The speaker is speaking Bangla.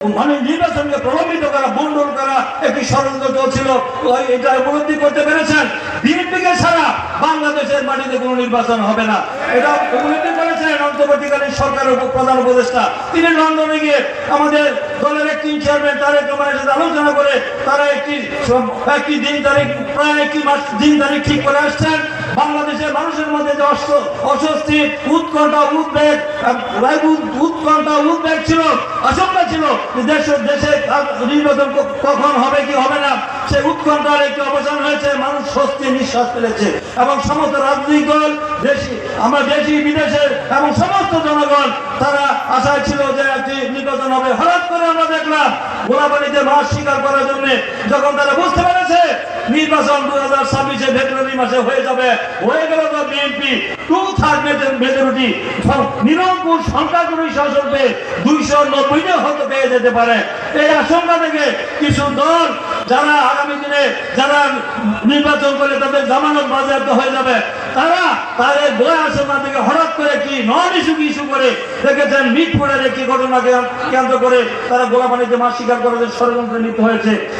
মানে নির্বাচনকে প্রলম্বিত করা, বন্ডল করা একটি ষড়যন্ত্র চলছিল। এটা উপলব্ধি করতে পেরেছেন। বিএনপিকে ছাড়া বাংলাদেশের মাটিতে কোনো নির্বাচন হবে না, এটা উপলব্ধি করেছেন অন্তর্বর্তীকালীন সরকারের প্রধান উপদেষ্টা। তিনি লন্ডনে গিয়ে আমাদের দলের একটি চেয়ারম্যান তারেক রহমানের সাথে আলোচনা করে তারা একটি দিন তারিখ, প্রায় একটি মাস দিন তারিখ ঠিক করে আসছেন। বাংলাদেশের মানুষের মধ্যে যে অস্বস্তি, উৎকণ্ঠা, উদ্বেগ ছিল, আশঙ্কা ছিল দেশে নির্বাচন কখন হবে কি হবে না, সেই উৎকণ্ঠার একটি অবসান হয়েছে। মানুষ স্বস্তি নিঃশ্বাস ফেলেছে এবং সমস্ত রাজনৈতিক দল, আমরা দেশি বিদেশের এবং সমস্ত জনগণ তারা আশায় ছিল যে একটি নির্বাচন হবে। হঠাৎ করে আমরা দেখলাম গোলাপানিতে মাছ শিকার করার জন্য যখন তারা বুঝতে পেরেছে নির্বাচন 2026 ফেব্রুয়ারি মাসে হয়ে যাবে, হয়ে গেল তো বিএনপি 2/3 মেজরিটি নিরঙ্কুশ সংখ্যাগরিষ্ঠ শাসন পেয়ে 290 হতে পেয়ে যেতে পারে। এই আশঙ্কা থেকে কিছু দল যারা আগামী দিনে যারা নির্বাচন করে তাদের জামানত বাজেয়াপ্ত হয়ে যাবে, তারা তাদের বয় আশঙ্কা থেকে হঠাৎ করে কি নন ইস্যু করে দেখেছেন মিটপুরের একটি ঘটনাকে কেন্দ্র করে তারা গোলাপানিতে মাছ শিকার করার ষড়যন্ত্রে লিপ্ত হয়েছে।